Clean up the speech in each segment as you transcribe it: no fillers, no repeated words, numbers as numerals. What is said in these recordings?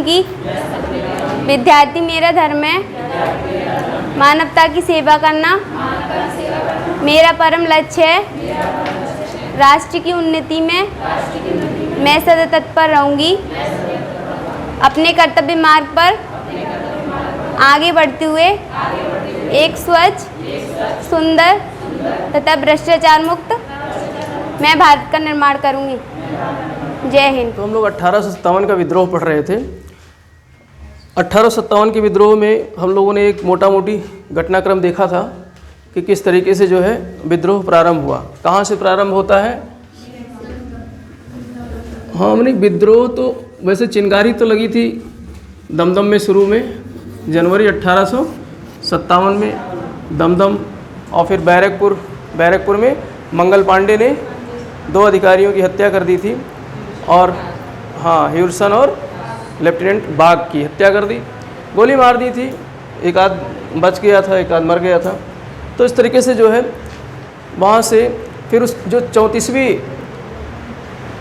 की विद्यार्थी मेरा धर्म है, मानवता की सेवा करना मेरा परम लक्ष्य है। राष्ट्र की उन्नति में मैं सदा तत्पर रहूँगी। अपने कर्तव्य मार्ग पर आगे बढ़ते हुए एक स्वच्छ, सुंदर तथा भ्रष्टाचार मुक्त मैं भारत का निर्माण करूँगी। जय हिंद। तो हम लोग 1857 का विद्रोह पढ़ रहे थे। 1857 के विद्रोह में हम लोगों ने एक मोटा मोटी घटनाक्रम देखा था कि किस तरीके से जो है विद्रोह प्रारंभ हुआ। कहाँ से प्रारंभ होता है? हाँ, हमने विद्रोह तो वैसे चिंगारी तो लगी थी दमदम में शुरू में, जनवरी 1857 में दमदम, और फिर बैरकपुर में मंगल पांडे ने 2 अधिकारियों की हत्या कर दी थी, और हाँ, ह्यूरसन और लेफ्टिनेंट बाग की हत्या कर दी, गोली मार दी थी। एक आध बच गया था, एक आध मर गया था। तो इस तरीके से जो है वहाँ से फिर उस जो 34वीं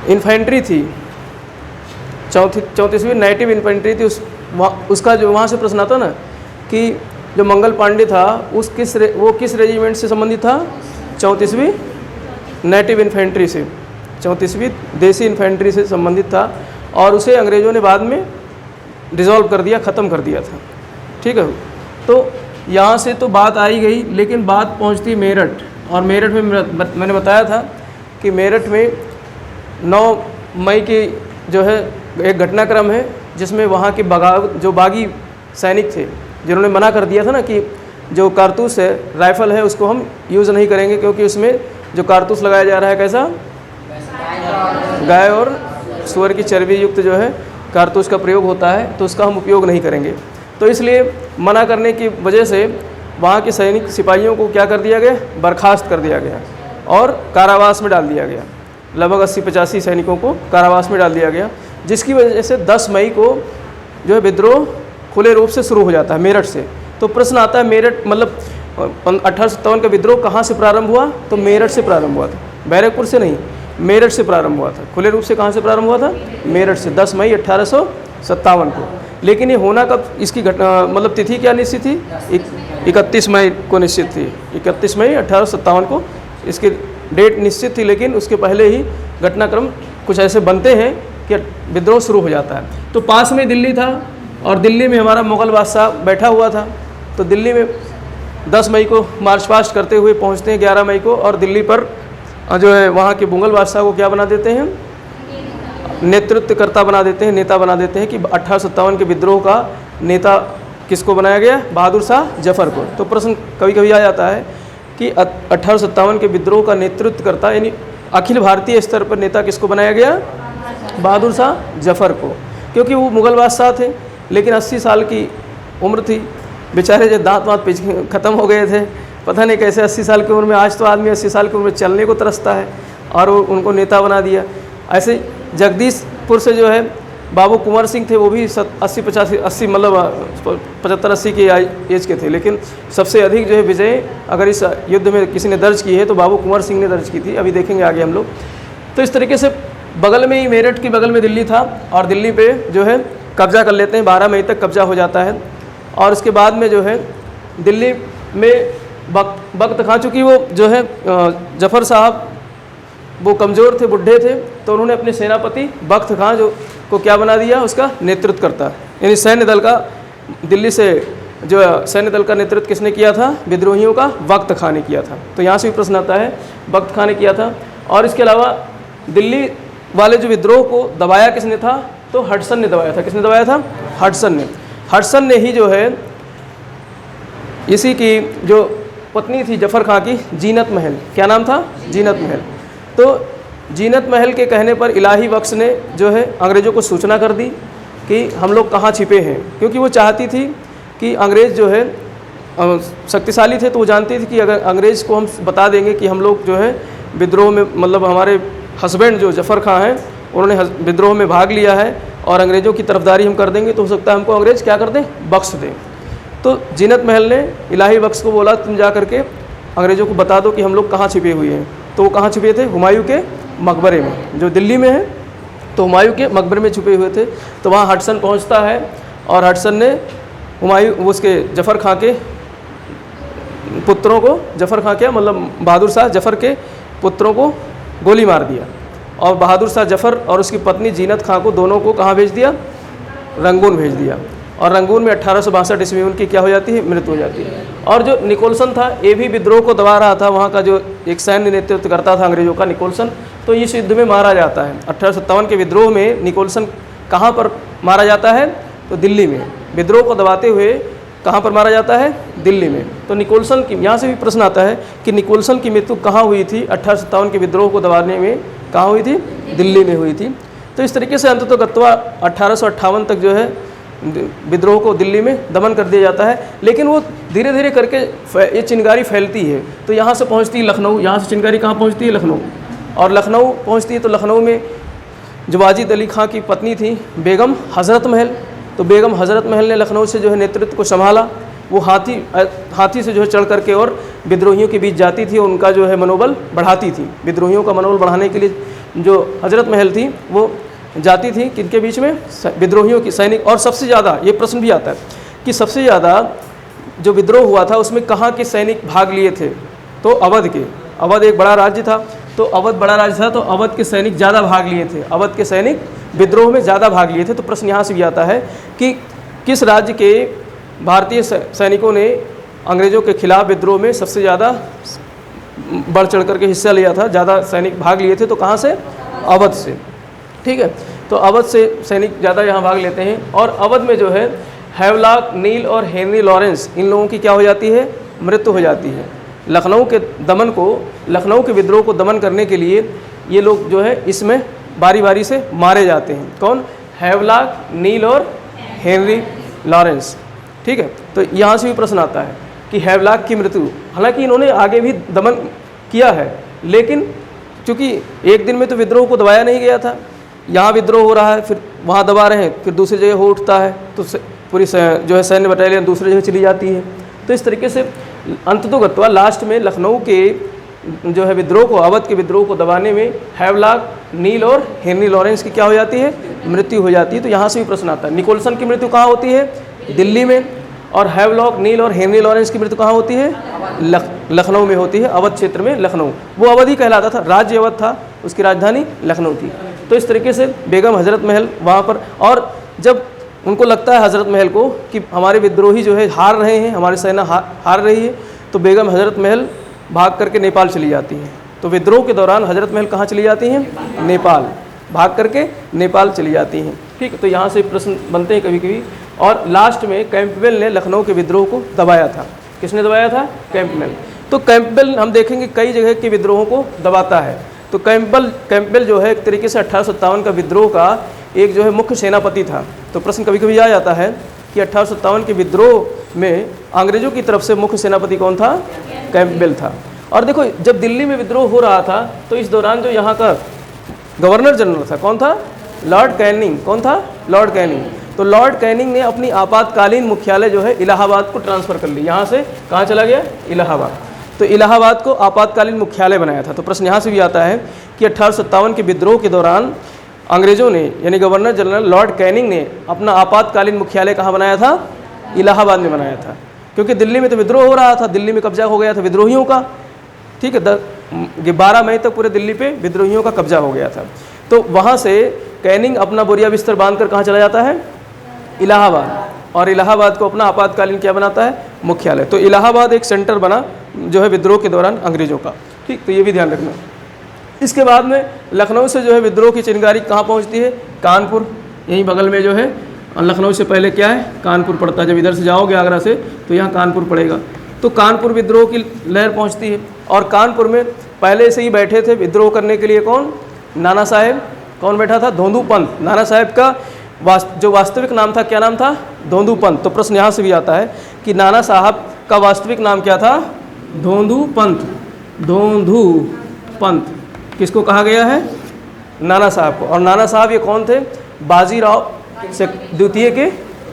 इन्फेंट्री थी, 34वीं नेटिव इन्फेंट्री थी, उसका जो वहाँ से प्रश्न आता ना कि जो मंगल पांडे था वो किस रेजिमेंट से संबंधित था? 34वीं नेटिव इन्फेंट्री से, 34वीं देसी इन्फेंट्री से संबंधित था, और उसे अंग्रेज़ों ने बाद में डिसॉल्व कर दिया, ख़त्म कर दिया था। ठीक है। तो यहाँ से तो बात आई गई, लेकिन बात पहुँचती मेरठ, और मेरठ में मैंने बताया था कि मेरठ में 9 मई की जो है एक घटनाक्रम है जिसमें वहाँ के जो बागी सैनिक थे जिन्होंने मना कर दिया था ना कि जो कारतूस है, राइफ़ल है, उसको हम यूज़ नहीं करेंगे क्योंकि उसमें जो कारतूस लगाया जा रहा है कैसा, गाय और सूअर की चर्बी युक्त जो है कारतूस का प्रयोग होता है, तो उसका हम उपयोग नहीं करेंगे। तो इसलिए मना करने की वजह से वहाँ के सैनिक सिपाहियों को क्या कर दिया गया? बर्खास्त कर दिया गया और कारावास में डाल दिया गया। लगभग 80-85 सैनिकों को कारावास में डाल दिया गया, जिसकी वजह से 10 मई को जो है विद्रोह खुले रूप से शुरू हो जाता है मेरठ से। तो प्रश्न आता है मेरठ मतलब 1857 का विद्रोह कहाँ से प्रारंभ हुआ? तो मेरठ से प्रारंभ हुआ था, बैरकपुर से नहीं, मेरठ से प्रारंभ हुआ था। खुले रूप से कहाँ से प्रारंभ हुआ था? मेरठ से, 10 मई 1857 को। लेकिन ये होना कब, इसकी घटना मतलब तिथि क्या निश्चित थी? 31 मई को निश्चित थी, 31 मई 1857 को इसकी डेट निश्चित थी। लेकिन उसके पहले ही घटनाक्रम कुछ ऐसे बनते हैं कि विद्रोह शुरू हो जाता है। तो पास में दिल्ली था, और दिल्ली में हमारा मुग़ल बादशाह बैठा हुआ था। तो दिल्ली में 10 मई को मार्च पास्ट करते हुए पहुंचते हैं 11 मई को, और दिल्ली पर जो है वहाँ के मुग़ल बादशाह को क्या बना देते हैं? नेतृत्वकर्ता बना देते हैं, नेता बना देते हैं कि 1857 के विद्रोह का नेता किसको बनाया गया? बहादुर शाह जफ़र को। तो प्रश्न कभी कभी आ जाता है कि 1857 के विद्रोह का नेतृत्वकर्ता यानी अखिल भारतीय स्तर पर नेता किसको बनाया गया? बहादुर शाह जफ़र को, क्योंकि वो मुग़ल बादशाह थे, लेकिन 80 साल की उम्र थी, बेचारे जो दांत वाँत ख़त्म हो गए थे, पता नहीं कैसे 80 साल की उम्र में, आज तो आदमी 80 साल की उम्र में चलने को तरसता है, और वो उनको नेता बना दिया। ऐसे जगदीशपुर से जो है बाबू कुंवर सिंह थे, वो भी 80 मतलब 75-80 की एज के थे, लेकिन सबसे अधिक जो है विजय अगर इस युद्ध में किसी ने दर्ज की है तो बाबू कुंवर सिंह ने दर्ज की थी। अभी देखेंगे आगे हम लोग। तो इस तरीके से बगल में ही, मेरठ के बगल में दिल्ली था, और दिल्ली पे जो है कब्जा कर लेते हैं। 12 मई तक कब्जा हो जाता है, और उसके बाद में जो है दिल्ली में वक्त खा चुकी वो जो है जफ़र साहब वो कमज़ोर थे, बुढ़े थे, तो उन्होंने अपने सेनापति बख्त खां जो को क्या बना दिया? उसका नेतृत्व करता, यानी सैन्य दल का, दिल्ली से जो सैन्य दल का नेतृत्व किसने किया था? विद्रोहियों का बख्त खां ने किया था। तो यहाँ से भी प्रश्न आता है, बख्त खां ने किया था। और इसके अलावा दिल्ली वाले जो विद्रोह को दबाया किसने था? तो हडसन ने दबाया था। किसने दबाया था? हडसन ने ही जो है इसी की जो पत्नी थी जफ़र खां की, जीनत महल, क्या नाम था? जीनत महल। तो जीनत महल के कहने पर इलाही बख्श ने जो है अंग्रेज़ों को सूचना कर दी कि हम लोग कहाँ छिपे हैं, क्योंकि वो चाहती थी कि अंग्रेज़ जो है शक्तिशाली थे, तो वो जानती थी कि अगर अंग्रेज़ को हम बता देंगे कि हम लोग जो है विद्रोह में, मतलब हमारे हस्बैंड जो जफ़र खां हैं उन्होंने विद्रोह में भाग लिया है और अंग्रेज़ों की तरफदारी हम कर देंगे, तो हो सकता है हमको अंग्रेज़ क्या कर दें? बख्श दें। तो जीनत महल ने इलाही बख्श को बोला, तुम जा करके अंग्रेज़ों को बता दो कि हम लोग कहाँ छिपे हुए हैं। तो वो कहाँ छिपे थे? हुमायूं के मकबरे में, जो दिल्ली में है। तो हुमायूं के मकबरे में छुपे हुए थे। तो वहाँ हडसन पहुँचता है और हडसन ने हुमायूं उसके जफ़र खां के पुत्रों को, जफ़र खां क्या मतलब बहादुर शाह जफ़र के पुत्रों को गोली मार दिया और बहादुर शाह जफ़र और उसकी पत्नी जीनत खां को दोनों को कहाँ भेज दिया, रंगून भेज दिया। और रंगून में 1862 ईस्वी में उनकी क्या हो जाती है, मृत्यु हो जाती है। और जो निकोलसन था ये भी विद्रोह को दबा रहा था, वहाँ का जो एक सैन्य नेतृत्व करता था अंग्रेजों का निकोलसन, तो इस युद्ध में मारा जाता है। 1857 के विद्रोह में निकोलसन कहाँ पर मारा जाता है, तो दिल्ली में। विद्रोह को दबाते हुए कहाँ पर मारा जाता है, दिल्ली में। तो निकोलसन की, यहाँ से भी प्रश्न आता है कि निकोलसन की मृत्यु कहाँ हुई थी, 1857 के विद्रोह को दबाने में कहाँ हुई थी, दिल्ली में हुई थी। तो इस तरीके से अंततः गत्वा 1858 तक जो है विद्रोह को दिल्ली में दमन कर दिया जाता है। लेकिन वो धीरे धीरे करके ये चिंगारी फैलती है, तो यहाँ से पहुँचती है लखनऊ, यहाँ से चिंगारी कहाँ पहुँचती है, लखनऊ। और लखनऊ पहुँचती है तो लखनऊ में जो वाजिद अली खां की पत्नी थी बेगम हज़रत महल, तो बेगम हज़रत महल ने लखनऊ से जो है नेतृत्व को संभाला। वो हाथी से जो है चढ़ करके और विद्रोहियों के बीच जाती थी, उनका जो है मनोबल बढ़ाती थी। विद्रोहियों का मनोबल बढ़ाने के लिए जो हज़रत महल थी वो जाती थी किनके बीच में, विद्रोहियों की सैनिक। और सबसे ज़्यादा ये प्रश्न भी आता है कि सबसे ज़्यादा जो विद्रोह हुआ था उसमें कहाँ के सैनिक भाग लिए थे, तो अवध के। अवध एक बड़ा राज्य था, तो अवध बड़ा राज्य था, तो अवध के सैनिक ज़्यादा भाग लिए थे, अवध के सैनिक विद्रोह में ज़्यादा भाग लिए थे। तो प्रश्न यहाँ से भी आता है कि किस राज्य के भारतीय सैनिकों ने अंग्रेज़ों के खिलाफ विद्रोह में सबसे ज़्यादा बढ़ चढ़ करके हिस्सा लिया था, ज़्यादा सैनिक भाग लिए थे, तो कहाँ से, अवध से। ठीक है, तो अवध से सैनिक ज़्यादा यहाँ भाग लेते हैं। और अवध में जो है हैवलॉक, नील और हेनरी लॉरेंस, इन लोगों की क्या हो जाती है, मृत्यु हो जाती है। लखनऊ के दमन को, लखनऊ के विद्रोह को दमन करने के लिए ये लोग जो है इसमें बारी बारी से मारे जाते हैं। कौन, हैवलॉक, नील और हेनरी लॉरेंस। ठीक है, तो यहाँ से भी प्रश्न आता है कि हैवलॉक की मृत्यु, हालांकि इन्होंने आगे भी दमन किया है, लेकिन चूँकि एक दिन में तो विद्रोह को दबाया नहीं गया था, यहाँ विद्रोह हो रहा है, फिर वहाँ दबा रहे हैं, फिर दूसरी जगह हो उठता है, तो पूरी जो है सैन्य बटालियन दूसरी जगह चली जाती है। तो इस तरीके से अंततोगत्वा लास्ट में लखनऊ के जो है विद्रोह को, अवध के विद्रोह को दबाने में हैवलॉक, नील और हेनरी लॉरेंस की क्या हो जाती है, मृत्यु हो जाती है। तो यहाँ से भी प्रश्न आता है, निकोलसन की मृत्यु कहाँ होती है, दिल्ली में, और हैवलॉक, नील और हेनरी लॉरेंस की मृत्यु कहाँ होती है, लखनऊ में होती है, अवध क्षेत्र में। लखनऊ वो अवध ही कहलाता था, राज्य अवध था, उसकी राजधानी लखनऊ थी। तो इस तरीके से बेगम हज़रत महल वहाँ पर, और जब उनको लगता है हज़रत महल को कि हमारे विद्रोही जो है हार रहे हैं, हमारी सेना हार रही है, तो बेगम हज़रत महल भाग करके नेपाल चली जाती हैं। तो विद्रोह के दौरान हज़रत महल कहाँ चली जाती हैं, नेपाल, भाग करके नेपाल चली जाती हैं। ठीक है, तो यहाँ से प्रश्न बनते हैं कभी कभी। और लास्ट में कैंपबेल ने लखनऊ के विद्रोह को दबाया था। किसने दबाया था, कैंपबेल। तो कैंपबेल हम देखेंगे कई जगह के विद्रोहों को दबाता है। तो कैंपबेल जो है एक तरीके से 1857 का विद्रोह का एक जो है मुख्य सेनापति था। तो प्रश्न कभी कभी आ जाता है कि 1857 के विद्रोह में अंग्रेज़ों की तरफ से मुख्य सेनापति कौन था, कैंपबेल था। और देखो जब दिल्ली में विद्रोह हो रहा था तो इस दौरान जो यहाँ का गवर्नर जनरल था कौन था, लॉर्ड कैनिंग। कौन था, लॉर्ड कैनिंग। तो लॉर्ड कैनिंग ने अपनी आपातकालीन मुख्यालय जो है इलाहाबाद को ट्रांसफ़र कर ली। यहाँ से कहाँ चला गया, इलाहाबाद। तो इलाहाबाद को आपातकालीन मुख्यालय बनाया था। तो प्रश्न यहाँ से भी आता है कि 1857 के विद्रोह के दौरान अंग्रेज़ों ने यानी गवर्नर जनरल लॉर्ड कैनिंग ने अपना आपातकालीन मुख्यालय कहाँ बनाया था, इलाहाबाद में बनाया था। क्योंकि दिल्ली में तो विद्रोह हो रहा था, दिल्ली में कब्जा हो गया था विद्रोहियों का। ठीक है, 12 मई तक पूरे दिल्ली पे विद्रोहियों का कब्जा हो गया था। तो वहाँ से कैनिंग अपना बोरिया बिस्तर बांध कर कहाँ चला जाता है, इलाहाबाद। और इलाहाबाद को अपना आपातकालीन क्या बनाता है, मुख्यालय। तो इलाहाबाद एक सेंटर बना जो है विद्रोह के दौरान अंग्रेज़ों का। ठीक, तो ये भी ध्यान रखना। इसके बाद में लखनऊ से जो है विद्रोह की चिंगारी कहाँ पहुँचती है, कानपुर। यहीं बगल में जो है लखनऊ से पहले क्या है, कानपुर पड़ता है। जब इधर से जाओगे आगरा से तो यहाँ कानपुर पड़ेगा। तो कानपुर विद्रोह की लहर पहुँचती है। और कानपुर में पहले से ही बैठे थे विद्रोह करने के लिए कौन, नाना साहेब। कौन बैठा था, धोंदू पंत। नाना साहेब का जो वास्तविक नाम था, क्या नाम था, धोंदू पंत। तो प्रश्न यहाँ से भी आता है कि नाना साहब का वास्तविक नाम क्या था, धोंदू पंत। धोंदू पंत किसको कहा गया है, नाना साहब को। और नाना साहब ये कौन थे, बाजीराव द्वितीय के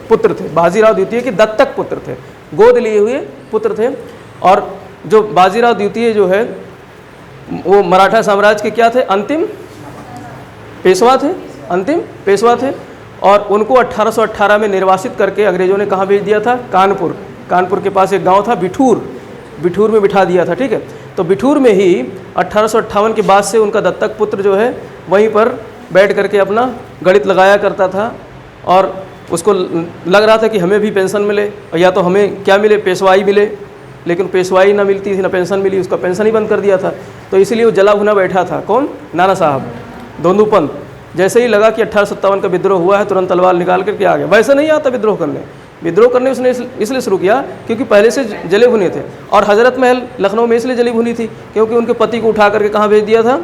पुत्र थे। बाजीराव द्वितीय के दत्तक पुत्र थे, गोद लिए हुए पुत्र थे। और जो बाजीराव द्वितीय जो है वो मराठा साम्राज्य के क्या थे, अंतिम पेशवा थे। अंतिम पेशवा थे और उनको 1818 में निर्वासित करके अंग्रेज़ों ने कहाँ भेज दिया था? कानपुर। कानपुर के पास एक गांव था बिठूर, बिठूर में बिठा दिया था। ठीक है, तो बिठूर में ही 1858 के बाद से उनका दत्तक पुत्र जो है वहीं पर बैठ करके अपना गणित लगाया करता था और उसको लग रहा था कि हमें भी पेंशन मिले, या तो हमें क्या मिले, पेशवाई मिले, लेकिन पेशवाई ना मिलती थी ना पेंशन मिली, उसका पेंशन ही बंद कर दिया था। तो इसीलिए वो जला भुना बैठा था। कौन? नाना साहब दोंदू पंत। जैसे ही लगा कि 1857 का विद्रोह हुआ है, तुरंत तलवार निकाल करके आ गया। वैसे नहीं आता विद्रोह करने, विद्रोह करने उसने इसलिए शुरू किया क्योंकि पहले से जले भुने थे। और हजरत महल लखनऊ में इसलिए जली भुनी थी क्योंकि उनके पति को उठा करके कहाँ भेज दिया था?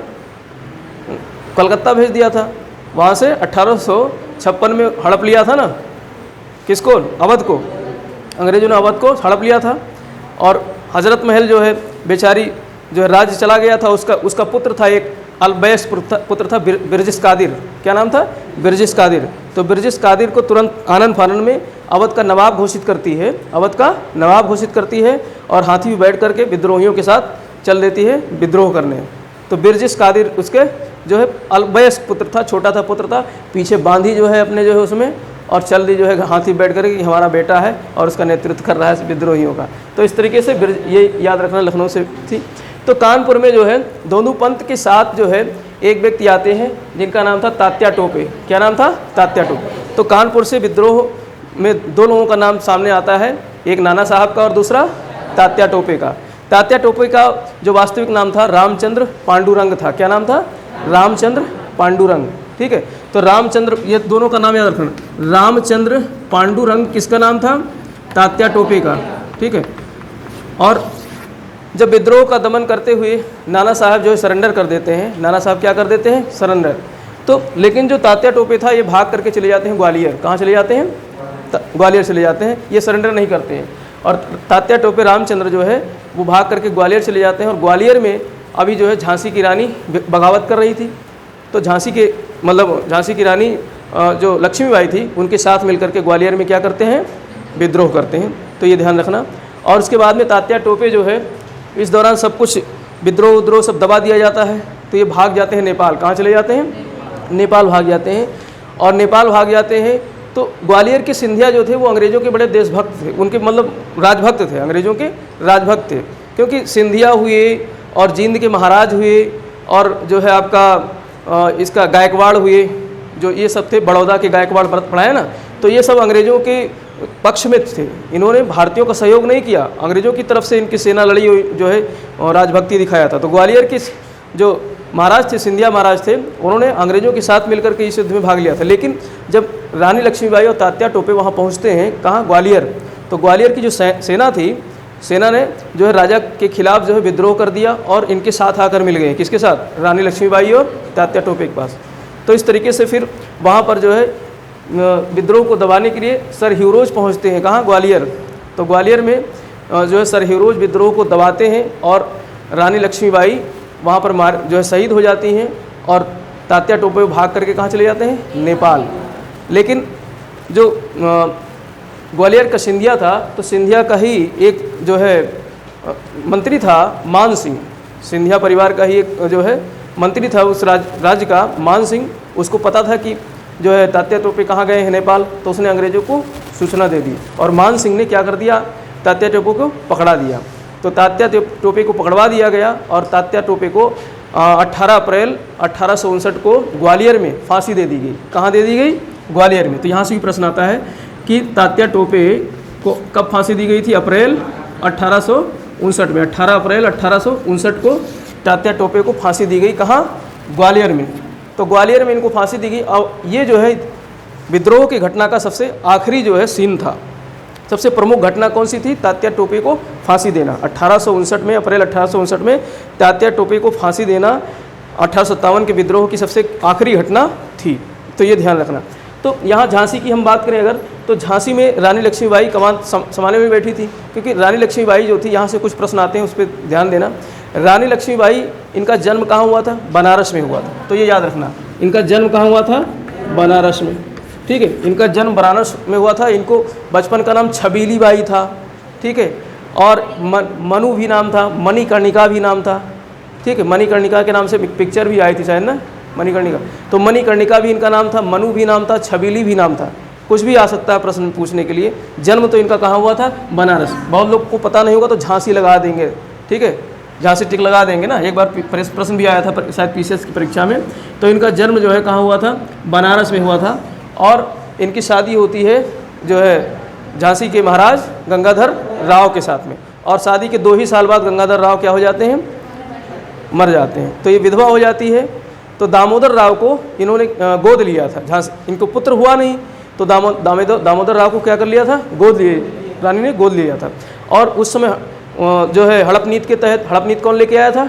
कलकत्ता भेज दिया था। वहाँ से 1856 में हड़प लिया था ना, किसको? अवध को। अंग्रेजों ने अवध को हड़प लिया था और हजरत महल जो है बेचारी जो है राज्य चला गया था। उसका पुत्र था, एक अलबैस पुत्र था, बिरजिस कादिर। क्या नाम था? बिरजिस कादिर। तो बिरजिस कादिर को तुरंत आनन फानन में अवध का नवाब घोषित करती है, अवध का नवाब घोषित करती है और हाथी में बैठ करके विद्रोहियों के साथ चल देती है विद्रोह करने। तो बिरजिस कादिर उसके जो है अलबैस पुत्र था, छोटा था पुत्र था, पीछे बांधी जो है अपने जो है उसमें और चल दी जो है हाथी बैठ करके कि हमारा बेटा है और उसका नेतृत्व कर रहा है विद्रोहियों का। तो इस तरीके से ये याद रखना लखनऊ से थी। तो कानपुर में जो है दोंदू पंत के साथ जो है एक व्यक्ति आते हैं जिनका नाम था तात्या टोपे। क्या नाम था? तात्या टोपे। तो कानपुर से विद्रोह में दो लोगों का नाम सामने आता है, एक नाना साहब का और दूसरा तात्या टोपे का। तात्या टोपे का जो वास्तविक नाम था रामचंद्र पांडुरंग था। क्या नाम था? रामचंद्र पांडुरंग। ठीक है, तो रामचंद्र, ये दोनों का नाम याद रखना। रामचंद्र पांडुरंग किसका नाम था? तात्या टोपे का। ठीक है, और जब विद्रोह का दमन करते हुए नाना साहब जो है सरेंडर कर देते हैं, नाना साहब क्या कर देते हैं? सरेंडर। तो लेकिन जो तात्या टोपे था ये भाग करके चले जाते हैं ग्वालियर। कहाँ चले जाते हैं? ग्वालियर चले जाते हैं, ये सरेंडर नहीं करते हैं। और तात्या टोपे रामचंद्र जो है वो भाग करके ग्वालियर चले जाते हैं और ग्वालियर में अभी जो है झांसी की रानी बगावत कर रही थी। तो झांसी की रानी जो लक्ष्मीबाई थी उनके साथ मिलकर के ग्वालियर में क्या करते हैं? विद्रोह करते हैं। तो ये ध्यान रखना। और उसके बाद में तात्या टोपे जो है इस दौरान सब कुछ विद्रोह सब दबा दिया जाता है, तो ये भाग जाते हैं नेपाल। कहाँ चले जाते हैं? नेपाल भाग जाते हैं। और नेपाल भाग जाते हैं तो ग्वालियर के सिंधिया जो थे वो अंग्रेज़ों के बड़े देशभक्त थे, उनके राजभक्त थे, अंग्रेज़ों के राजभक्त थे। क्योंकि सिंधिया हुए और जींद के महाराज हुए और जो है आपका इसका गायकवाड़ हुए, जो ये सब थे, बड़ौदा के गायकवाड़ पढ़ा है ना, तो ये सब अंग्रेज़ों के पक्ष में थे। इन्होंने भारतीयों का सहयोग नहीं किया, अंग्रेज़ों की तरफ से इनकी सेना लड़ी हुई जो है और राजभक्ति दिखाया था। तो ग्वालियर के जो महाराज थे, सिंधिया महाराज थे, उन्होंने अंग्रेज़ों के साथ मिलकर के इस युद्ध में भाग लिया था। लेकिन जब रानी लक्ष्मीबाई और तात्या टोपे वहाँ पहुँचते हैं, कहाँ? ग्वालियर। तो ग्वालियर की जो सेना थी, सेना ने जो है राजा के खिलाफ जो है विद्रोह कर दिया और इनके साथ आकर मिल गए। किसके साथ? रानी लक्ष्मीबाई और तात्या टोपे के पास। तो इस तरीके से फिर वहाँ पर जो है विद्रोह को दबाने के लिए सर ह्यूरोज पहुँचते हैं। कहाँ? ग्वालियर। तो ग्वालियर में जो है सर ह्यूरोज विद्रोह को दबाते हैं और रानी लक्ष्मीबाई वहाँ पर जो है शहीद हो जाती हैं और तात्या टोपे भाग करके कहाँ चले जाते हैं? नेपाल। लेकिन जो ग्वालियर का सिंधिया था, तो सिंधिया का ही एक जो है मंत्री था मान सिंह, सिंधिया परिवार का ही एक जो है मंत्री था उस राज्य का, मान सिंह। उसको पता था कि जो है तात्या टोपे कहाँ गए हैं? नेपाल। तो उसने अंग्रेज़ों को सूचना दे दी और मान सिंह ने क्या कर दिया? तात्या टोपे को पकड़ा दिया। तो तात्या टोपे को पकड़वा दिया गया और तात्या टोपे को 18 अप्रैल 1859 को ग्वालियर में फांसी दे दी गई। कहाँ दे दी गई? ग्वालियर में। तो यहाँ से भी प्रश्न आता है कि तात्या टोपे को कब फांसी दी गई थी? अप्रैल 1859 में। 18 अप्रैल 1859 को तात्या टोपे को फांसी दी गई। कहाँ? ग्वालियर में। तो ग्वालियर में इनको फांसी दी गई। और ये जो है विद्रोह की घटना का सबसे आखिरी जो है सीन था। सबसे प्रमुख घटना कौन सी थी? तात्या टोपे को फांसी देना। 1859 में, अप्रैल 1859 में तात्या टोपे को फांसी देना 1857 के विद्रोह की सबसे आखिरी घटना थी। तो ये ध्यान रखना। तो यहाँ झांसी की हम बात करें अगर, तो झांसी में रानी लक्ष्मीबाई कमान संभालने में बैठी थी, क्योंकि रानी लक्ष्मीबाई जो थी, यहाँ से कुछ प्रश्न आते हैं उस पर ध्यान देना। रानी लक्ष्मीबाई, इनका जन्म कहाँ हुआ था? बनारस में हुआ था। तो ये याद रखना, इनका जन्म कहाँ हुआ था? बनारस में। ठीक है, इनका जन्म बनारस में हुआ था। इनको बचपन का नाम छबीली बाई था। ठीक है, और मनु भी नाम था, मणिकर्णिका भी नाम था। ठीक है, मणिकर्णिका के नाम से पिक्चर भी आई थी शायद ना, मणिकर्णिका। तो मणिकर्णिका भी इनका नाम था, मनु भी नाम था, छबीली भी नाम था, कुछ भी आ सकता है प्रश्न पूछने के लिए। जन्म तो इनका कहाँ हुआ था? बनारस। बहुत लोग को पता नहीं होगा तो झांसी लगा देंगे, ठीक है, झांसी टिक लगा देंगे ना। एक बार प्रश्न भी आया था शायद पीसीएस की परीक्षा में। तो इनका जन्म जो है कहाँ हुआ था? बनारस में हुआ था। और इनकी शादी होती है जो है झांसी के महाराज गंगाधर राव के साथ में, और शादी के 2 ही साल बाद गंगाधर राव क्या हो जाते हैं? मर जाते हैं। तो ये विधवा हो जाती है। तो दामोदर राव को इन्होंने गोद लिया था। झांसी, इनको पुत्र हुआ नहीं तो दामोदर राव को क्या कर लिया था? गोद लिए, रानी ने गोद लिया था। और उस समय जो है हड़प नीति के तहत, हड़प नीति कौन लेके आया था?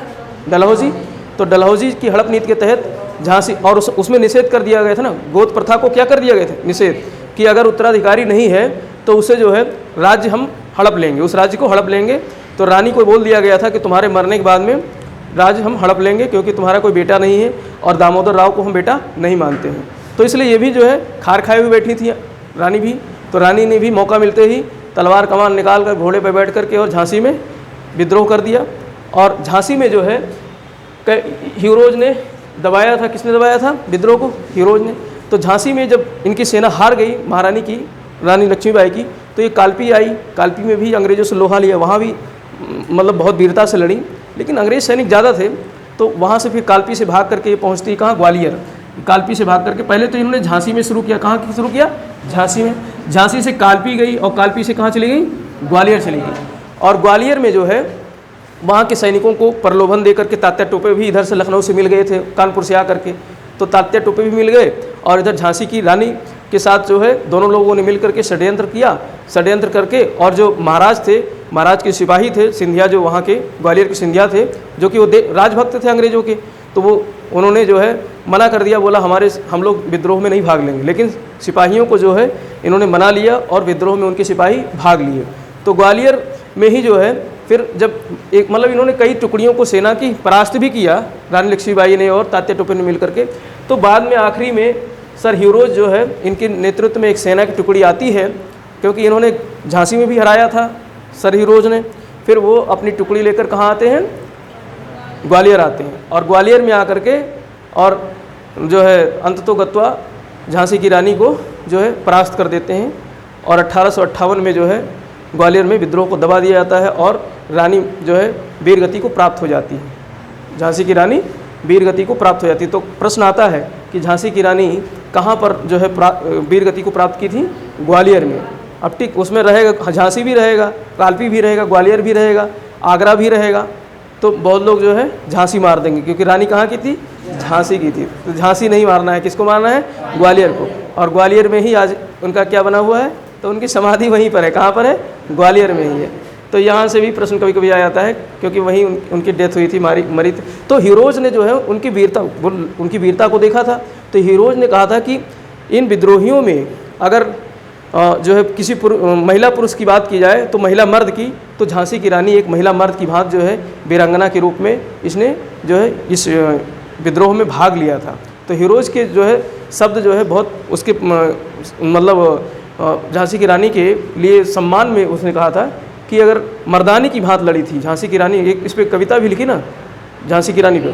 डलहौजी। तो डलहौजी की हड़प नीति के तहत झांसी, और उसमें निषेध कर दिया गया था ना, गोद प्रथा को क्या कर दिया गया था? निषेध, कि अगर उत्तराधिकारी नहीं है तो उसे जो है राज्य हम हड़प लेंगे, उस राज्य को हड़प लेंगे। तो रानी को बोल दिया गया था कि तुम्हारे मरने के बाद में राज्य हम हड़प लेंगे, क्योंकि तुम्हारा कोई बेटा नहीं है और दामोदर राव को हम बेटा नहीं मानते हैं। तो इसलिए ये भी जो है खार खाए हुए बैठी थी रानी भी। तो रानी ने भी मौका मिलते ही तलवार कमान निकाल कर घोड़े पर बैठ करके और झांसी में विद्रोह कर दिया। और झांसी में जो है हीरोज ने दबाया था। किसने दबाया था विद्रोह को? हीरोज ने। तो झांसी में जब इनकी सेना हार गई महारानी की, रानी लक्ष्मीबाई की, तो ये कालपी आई। कालपी में भी अंग्रेज़ों से लोहा लिया, वहाँ भी मतलब बहुत वीरता से लड़ी, लेकिन अंग्रेज़ सैनिक ज़्यादा थे। तो वहाँ से फिर कालपी से भाग करके ये पहुँचती कहाँ? ग्वालियर। कालपी से भाग करके पहले तो इन्होंने झांसी में शुरू किया। कहाँ शुरू किया? झांसी में। झांसी से कालपी गई और कालपी से कहाँ चली गई? ग्वालियर चली गई। और ग्वालियर में जो है वहाँ के सैनिकों को प्रलोभन दे करके तात्या टोपे भी इधर से लखनऊ से मिल गए थे, कानपुर से आकर के। तो तात्या टोपे भी मिल गए और इधर झांसी की रानी के साथ जो है दोनों लोगों ने मिल करके षड्यंत्र किया। षड्यंत्र करके, और जो महाराज थे, महाराज के सिपाही थे सिंधिया, जो वहाँ के ग्वालियर के सिंधिया थे, जो कि वो राजभक्त थे अंग्रेज़ों के, तो वो उन्होंने जो है मना कर दिया। बोला हम लोग विद्रोह में नहीं भाग लेंगे। लेकिन सिपाहियों को जो है इन्होंने मना लिया और विद्रोह में उनके सिपाही भाग लिए। तो ग्वालियर में ही जो है फिर जब एक मतलब इन्होंने कई टुकड़ियों को सेना की परास्त भी किया, रानी लक्ष्मीबाई ने और तात्या टोपे ने मिल करके। तो बाद में आखिरी में सर हीरोज जो है इनके नेतृत्व में एक सेना की टुकड़ी आती है, क्योंकि इन्होंने झांसी में भी हराया था सर हीरोज ने। फिर वो अपनी टुकड़ी लेकर कहाँ आते हैं? ग्वालियर आते हैं। और ग्वालियर में आकर के और जो है अंततोगत्वा झांसी की रानी को जो है परास्त कर देते हैं। और 1858 में जो है ग्वालियर में विद्रोह को दबा दिया जाता है और रानी जो है वीरगति को प्राप्त हो जाती है। झांसी की रानी वीरगति को प्राप्त हो जाती है। तो प्रश्न आता है कि झांसी की रानी कहाँ पर जो है वीरगति को प्राप्त की थी? ग्वालियर में। अब ठीक उसमें रहेगा, झांसी भी रहेगा, कालपी भी रहेगा, ग्वालियर भी रहेगा, आगरा भी रहेगा। तो बहुत लोग जो है झांसी मार देंगे, क्योंकि रानी कहाँ की थी? झांसी की थी। तो झांसी नहीं मारना है, किसको मारना है? ग्वालियर को। और ग्वालियर में ही आज उनका क्या बना हुआ है? तो उनकी समाधि वहीं पर है। कहाँ पर है? ग्वालियर में ही है। तो यहाँ से भी प्रश्न कभी कभी आ जाता है, क्योंकि वहीं उनकी डेथ हुई थी, मरी थी। तो हीरोज ने जो है उनकी वीरता को देखा था। तो हीरोज ने कहा था कि इन विद्रोहियों में अगर जो है किसी महिला पुरुष की बात की जाए तो महिला मर्द की, तो झांसी की रानी एक महिला मर्द की भांति जो है वीरांगना के रूप में इसने जो है इस विद्रोह में भाग लिया था। तो हीरोज के जो है शब्द जो है बहुत उसके मतलब झांसी की रानी के लिए सम्मान में उसने कहा था कि अगर मर्दानी की भांति लड़ी थी झांसी की रानी। एक इस पर कविता भी लिखी ना झांसी की रानी पे,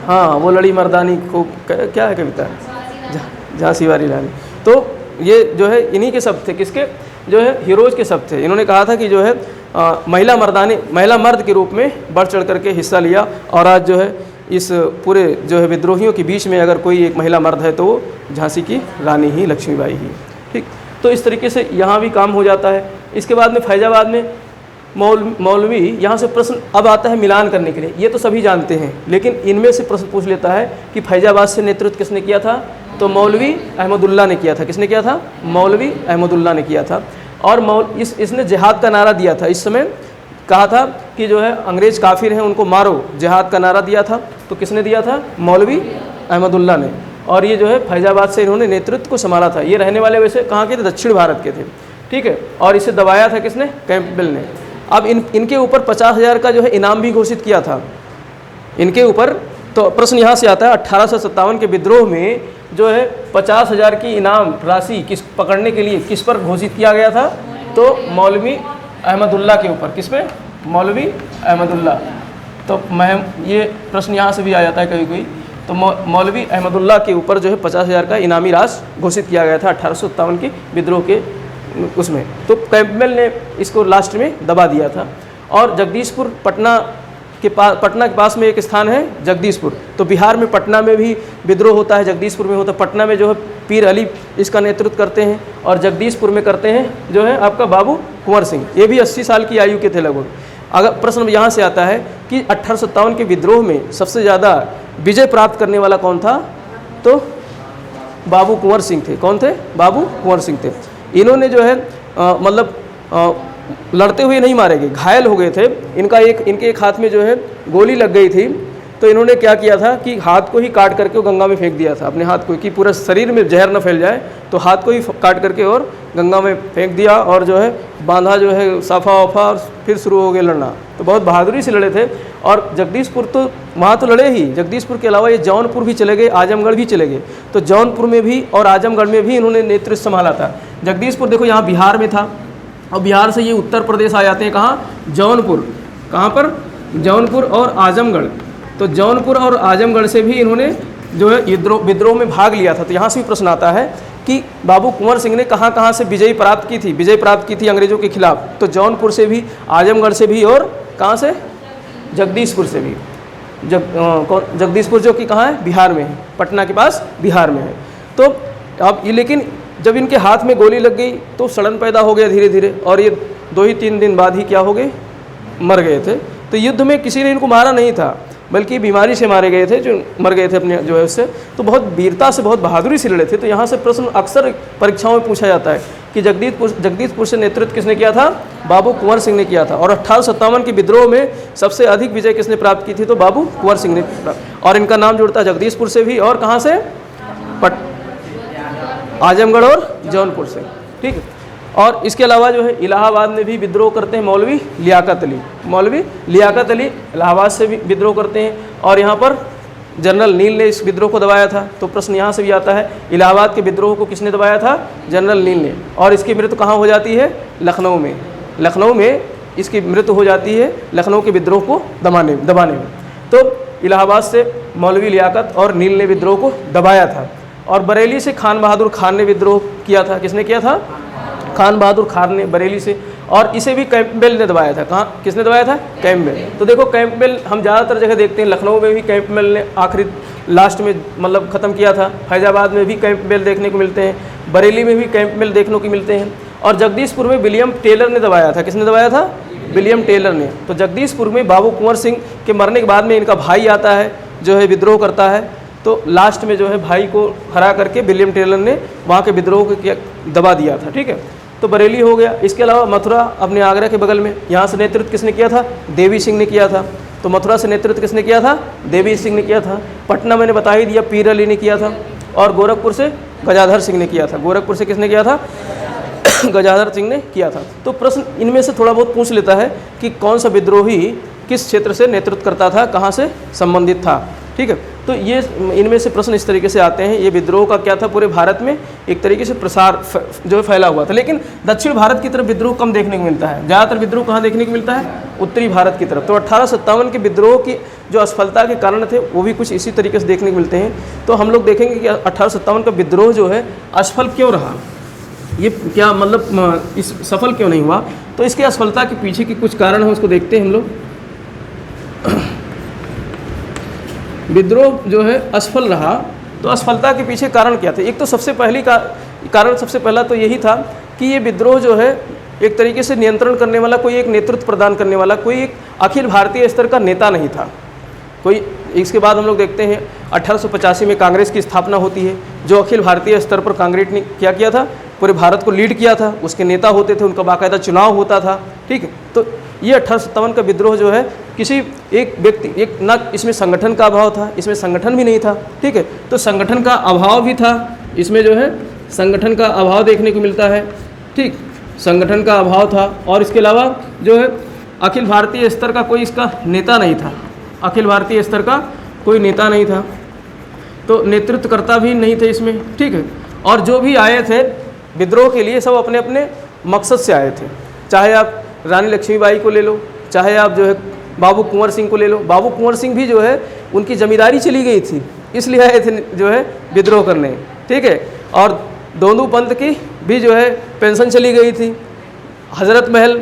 हाँ, वो लड़ी मर्दानी खूब, क्या है कविता? झांसी वाली रानी। तो ये जो है इन्हीं के शब्द थे। किसके? जो है हीरोज के शब्द थे। इन्होंने कहा था कि जो है महिला मर्द के रूप में बढ़ चढ़ करके हिस्सा लिया। और आज जो है इस पूरे जो है विद्रोहियों के बीच में अगर कोई एक महिला मर्द है तो वो झांसी की रानी ही लक्ष्मीबाई ही। ठीक, तो इस तरीके से यहाँ भी काम हो जाता है। इसके बाद में फैजाबाद में मौलवी, यहाँ से प्रश्न अब आता है मिलान करने के लिए। ये तो सभी जानते हैं, लेकिन इनमें से प्रश्न पूछ लेता है कि फैजाबाद से नेतृत्व किसने किया था? तो मौलवी अहमदुल्ला ने किया था। किसने किया था? मौलवी अहमदुल्ला ने किया था। और इसने जिहाद का नारा दिया था। इस समय कहा था कि जो है अंग्रेज़ काफिर हैं उनको मारो, जिहाद का नारा दिया था। तो किसने दिया था? मौलवी अहमदुल्ला ने। और ये जो है फैजाबाद से इन्होंने नेतृत्व को संभाला था। ये रहने वाले वैसे कहाँ के थे? दक्षिण भारत के थे। ठीक है। और इसे दबाया था किसने? कैंपबेल ने। अब इनके ऊपर 50,000 का जो है इनाम भी घोषित किया था इनके ऊपर। तो प्रश्न यहाँ से आता है 1857 के विद्रोह में जो है 50,000 की इनाम राशि किस पकड़ने के लिए किस पर घोषित किया गया था? तो मौलवी अहमदुल्ला के ऊपर। किस पे? मौलवी अहमदुल्ला। तो ये प्रश्न यहाँ से भी आ जाता है कभी कोई तो मौलवी अहमदुल्ला के ऊपर जो है 50,000 का इनामी राशि घोषित किया गया था 1857 के विद्रोह के उसमें। तो कैंपबेल ने इसको लास्ट में दबा दिया था। और जगदीशपुर पटना के पास में एक स्थान है जगदीशपुर, तो बिहार में पटना में भी विद्रोह होता है, जगदीशपुर में होता है। पटना में जो है पीर अली इसका नेतृत्व करते हैं और जगदीशपुर में करते हैं जो है आपका बाबू कुंवर सिंह, ये भी 80 साल की आयु के थे लगभग। अगर प्रश्न यहाँ से आता है कि 1857 के विद्रोह में सबसे ज़्यादा विजय प्राप्त करने वाला कौन था, तो बाबू कुंवर सिंह थे। कौन थे? बाबू कुंवर सिंह थे। इन्होंने जो है लड़ते हुए नहीं मारे गए, घायल हो गए थे। इनके एक हाथ में जो है गोली लग गई थी, तो इन्होंने क्या किया था कि हाथ को ही काट करके वो गंगा में फेंक दिया था, अपने हाथ को, कि पूरा शरीर में जहर न फैल जाए, तो हाथ को ही काट करके और गंगा में फेंक दिया और जो है बांधा जो है साफा वफा, और फिर शुरू हो गया लड़ना। तो बहुत बहादुरी से लड़े थे। और जगदीशपुर तो वहाँ तो लड़े ही, जगदीशपुर के अलावा ये जौनपुर भी चले गए, आजमगढ़ भी चले गए। तो जौनपुर में भी और आजमगढ़ में भी इन्होंने नेतृत्व संभाला था। जगदीशपुर देखो यहाँ बिहार में था, और बिहार से ये उत्तर प्रदेश आ जाते हैं कहाँ? जौनपुर। कहाँ पर? जौनपुर और आजमगढ़। तो जौनपुर और आजमगढ़ से भी इन्होंने जो है विद्रोह में भाग लिया था। तो यहाँ से भी प्रश्न आता है कि बाबू कुंवर सिंह ने कहाँ कहाँ से विजय प्राप्त की थी अंग्रेज़ों के खिलाफ। तो जौनपुर से भी, आजमगढ़ से भी, और कहाँ से? जगदीशपुर से भी। जगदीशपुर जो कि कहाँ है? बिहार में है, पटना के पास बिहार में है। तो अब ये, लेकिन जब इनके हाथ में गोली लग गई तो सड़न पैदा हो गया धीरे धीरे, और ये 2 ही 3 दिन बाद ही क्या हो गए? मर गए थे। तो युद्ध में किसी ने इनको मारा नहीं था, बल्कि बीमारी से मारे गए थे, जो मर गए थे अपने जो है उससे। तो बहुत वीरता से, बहुत बहादुरी से लड़े थे। तो यहाँ से प्रश्न अक्सर परीक्षाओं में पूछा जाता है कि जगदीशपुर से नेतृत्व किसने किया था? बाबू कुंवर सिंह ने किया था। और 1857 के विद्रोह में सबसे अधिक विजय किसने प्राप्त की थी? तो बाबू कुंवर सिंह ने। और इनका नाम जुड़ता है जगदीशपुर से भी, और कहाँ से? आजमगढ़ और जौनपुर से। ठीक है। और इसके अलावा जो है इलाहाबाद में भी विद्रोह करते हैं मौलवी लियाकत अली। मौलवी लियाकत अली इलाहाबाद से भी विद्रोह करते हैं, और यहाँ पर जनरल नील ने इस विद्रोह को दबाया था। तो प्रश्न यहाँ से भी आता है, इलाहाबाद के विद्रोह को किसने दबाया था? जनरल नील ने। और इसकी मृत्यु कहाँ हो जाती है? लखनऊ में। लखनऊ में इसकी मृत्यु हो जाती है, लखनऊ के विद्रोह को दबाने में। तो इलाहाबाद से मौलवी लियाकत और नील ने विद्रोह को दबाया था। और बरेली से खान बहादुर खान ने विद्रोह किया था। किसने किया था? खान बहादुर खान ने, बरेली से। और इसे भी कैंपबेल ने दबाया था। कहाँ? किसने दबाया था? कैंपबेल। तो देखो कैंपबेल हम ज़्यादातर जगह देखते हैं, लखनऊ में भी कैंपबेल ने आखिरी लास्ट में मतलब ख़त्म किया था। फैज़ाबाद में भी कैंपबेल देखने को मिलते हैं, बरेली में भी कैंपबेल देखने को मिलते हैं। और जगदीशपुर में विलियम टेलर ने दबाया था। किसने दबाया था? विलियम टेलर ने। तो जगदीशपुर में बाबू कुंवर सिंह के मरने के बाद में इनका भाई आता है, जो है विद्रोह करता है। तो लास्ट में जो है भाई को हरा करके विलियम टेलर ने वहाँ के विद्रोह को दबा दिया था। ठीक है। तो बरेली हो गया। इसके अलावा मथुरा अपने आगरा के बगल में, यहाँ से नेतृत्व किसने किया था? देवी सिंह ने किया था। तो मथुरा से नेतृत्व किसने किया था? देवी सिंह ने किया था। पटना मैंने बता ही दिया, पीर अली ने किया था। और गोरखपुर से गजाधर सिंह ने किया था। गोरखपुर से किसने किया था? गजाधर सिंह ने किया था। तो प्रश्न इनमें से थोड़ा बहुत पूछ लेता है कि कौन सा विद्रोही किस क्षेत्र से नेतृत्व करता था, कहाँ से संबंधित था। ठीक है। तो ये इनमें से प्रश्न इस तरीके से आते हैं। ये विद्रोह का क्या था? पूरे भारत में एक तरीके से प्रसार जो है फैला हुआ था। लेकिन दक्षिण भारत की तरफ विद्रोह कम देखने को मिलता है। ज़्यादातर विद्रोह कहाँ देखने को मिलता है? उत्तरी भारत की तरफ। तो 1857 के विद्रोह की जो असफलता के कारण थे वो भी कुछ इसी तरीके से देखने को मिलते हैं। तो हम लोग देखेंगे कि 1857 का विद्रोह जो है असफल क्यों रहा, ये क्या मतलब इस सफल क्यों नहीं हुआ। तो इसके असफलता के पीछे के कुछ कारण हैं, उसको देखते हैं हम लोग। विद्रोह जो है असफल रहा, तो असफलता के पीछे कारण क्या थे? एक तो सबसे पहला तो यही था कि ये विद्रोह जो है एक तरीके से नियंत्रण करने वाला, कोई एक नेतृत्व प्रदान करने वाला, कोई एक अखिल भारतीय स्तर का नेता नहीं था कोई। इसके बाद हम लोग देखते हैं 1885 में कांग्रेस की स्थापना होती है, जो अखिल भारतीय स्तर पर कांग्रेस ने क्या किया था? पूरे भारत को लीड किया था। उसके नेता होते थे, उनका बाकायदा चुनाव होता था। ठीक है। तो ये 1857 का विद्रोह जो है किसी एक व्यक्ति, एक ना इसमें संगठन का अभाव था, इसमें संगठन भी नहीं था। ठीक है। तो संगठन का अभाव भी था, इसमें जो है संगठन का अभाव देखने को मिलता है। ठीक, संगठन का अभाव था। और इसके अलावा जो है अखिल भारतीय स्तर का कोई इसका नेता नहीं था। अखिल भारतीय स्तर का कोई नेता नहीं था, तो नेतृत्वकर्ता भी नहीं थे इसमें। ठीक है। और जो भी आए थे विद्रोह के लिए, सब अपने अपने मकसद से आए थे। चाहे आप रानी लक्ष्मीबाई को ले लो, चाहे आप जो है बाबू कुंवर सिंह को ले लो। बाबू कुंवर सिंह भी जो है उनकी जमींदारी चली गई थी, इसलिए आए थे जो है विद्रोह करने, ठीक है। और दोनों पंथ की भी जो है पेंशन चली गई थी, हजरत महल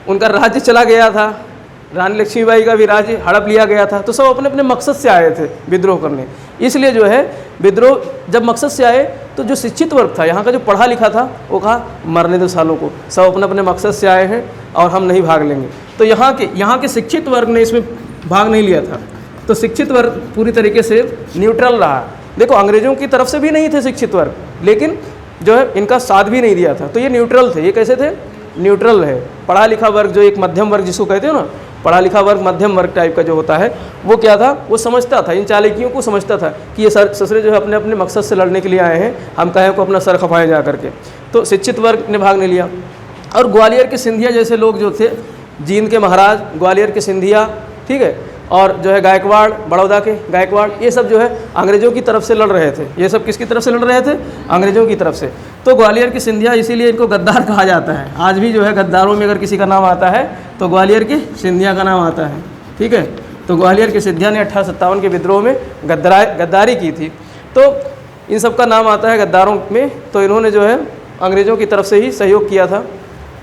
उनका राज्य चला गया था, रानी लक्ष्मीबाई का भी राज्य हड़प लिया गया था। तो सब अपने अपने मकसद से आए थे विद्रोह करने। इसलिए जो है विद्रोह जब मकसद से आए तो जो शिक्षित वर्ग था, यहाँ का जो पढ़ा लिखा था, वो कहा मरने दो सालों को, सब अपने अपने मकसद से आए हैं और हम नहीं भाग लेंगे। तो यहाँ के शिक्षित वर्ग ने इसमें भाग नहीं लिया था। तो शिक्षित वर्ग पूरी तरीके से न्यूट्रल रहा। देखो अंग्रेज़ों की तरफ से भी नहीं थे शिक्षित वर्ग, लेकिन जो है इनका साथ भी नहीं दिया था। तो ये न्यूट्रल थे। ये कैसे थे? न्यूट्रल है। पढ़ा लिखा वर्ग जो एक मध्यम वर्ग जिसको कहते हो ना, पढ़ा लिखा वर्ग मध्यम वर्ग टाइप का जो होता है, वो क्या था, वो समझता था, इन चालाकियों को समझता था कि ये ससुरे जो है अपने अपने मकसद से लड़ने के लिए आए हैं, हम कहें को अपना सर खपाएं जा करके। तो शिक्षित वर्ग ने भाग नहीं लिया। और ग्वालियर के सिंधिया जैसे लोग जो थे, जींद के महाराज, ग्वालियर के सिंधिया, ठीक है, और जो है गायकवाड़, बड़ौदा के गायकवाड़, ये सब जो है अंग्रेज़ों की तरफ से लड़ रहे थे। ये सब किसकी तरफ से लड़ रहे थे? अंग्रेज़ों की तरफ से। तो ग्वालियर के सिंधिया, इसीलिए इनको गद्दार कहा जाता है। आज भी जो है गद्दारों में अगर किसी का नाम आता है तो ग्वालियर के सिंधिया का नाम आता है, ठीक है। तो ग्वालियर के सिंधिया ने 1857 के विद्रोह में गद्दारी की थी। तो इन सब का नाम आता है गद्दारों में। तो इन्होंने जो है अंग्रेज़ों की तरफ से ही सहयोग किया था।